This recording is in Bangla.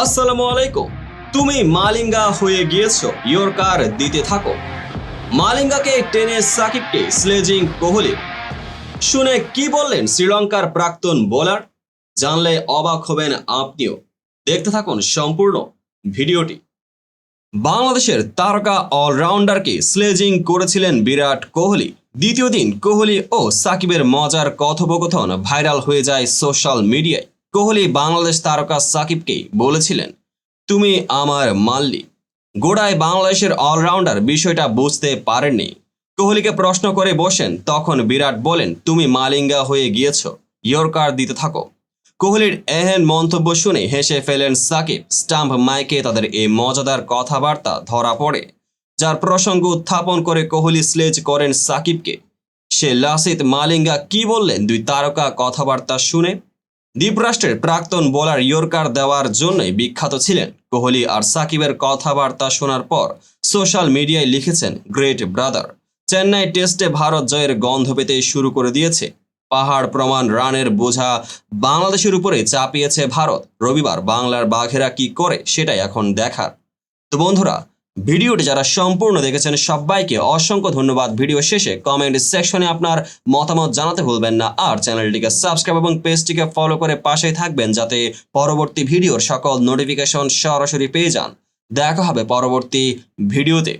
আসসালামু আলাইকুম। তুমি মালিঙ্গা হয়ে গিয়েছো, ইয়র্কার দিতে থাকো। মালিঙ্গাকে টেনে সাকিবকে স্লেজিং কোহলি। শুনে কি বললেন শ্রীলঙ্কার প্রাক্তন বোলার? জানলে অবাক হবেন আপনিও। দেখতে থাকুন সম্পূর্ণ ভিডিওটি। বাংলাদেশের তারকা অলরাউন্ডারকে স্লেজিং করেছিলেন বিরাট কোহলি। দ্বিতীয় দিন কোহলি ও সাকিবের মজার কথোপকথন ভাইরাল হয়ে যায় সোশ্যাল মিডিয়ায়। কোহলি বাংলাদেশ তারকা সাকিবকে বলেছিলেন, তুমি আমার মাল্লি। গোড়ায় বাংলাদেশের অলরাউন্ডার বিষয়টা বুঝতে পারেননি। কোহলিকে প্রশ্ন করে বসেন, তখন বিরাট বলেন, তুমি মালিঙ্গা হয়ে গিয়েছ, ইয়র্কার দিতে থাকো। কোহলির এহেন মন্তব্য শুনে হেসে ফেলেন সাকিব। স্টাম্প মাইকে তাদের এই মজাদার কথাবার্তা ধরা পড়ে, যার প্রসঙ্গ উত্থাপন করে কোহলি স্লেজ করেন সাকিবকে। সে লাসিথ মালিঙ্গা কি বললেন দুই তারকা কথাবার্তা শুনে? দ্বীপরাষ্ট্রের প্রাক্তন বোলার ইয়র্কার দেওয়ার জন্যই বিখ্যাত ছিলেন। কোহলি আর সাকিবের কথাবার্তা শোনার পর সোশ্যাল মিডিয়ায় লিখেছেন, গ্রেট ব্রাদার। চেন্নাই টেস্টে ভারত জয়ের গন্ধ পেতে শুরু করে দিয়েছে। পাহাড় প্রমাণ রানের বোঝা বাংলাদেশের উপরে চাপিয়েছে ভারত। রবিবার বাংলার বাঘেরা কি করে সেটাই এখন দেখার। তো বন্ধুরা, ভিডিওটি যারা সম্পূর্ণ দেখেছেন সবাইকে অসংখ্য ধন্যবাদ। ভিডিও শেষে কমেন্ট সেকশনে আপনার মতামত জানাতে ভুলবেন না। আর চ্যানেলটিকে সাবস্ক্রাইব এবং পেজটিকে ফলো করে পাশেই থাকবেন, যাতে পরবর্তী ভিডিওর সকল নোটিফিকেশন সরাসরি পেয়ে যান। দেখা হবে পরবর্তী ভিডিওতে।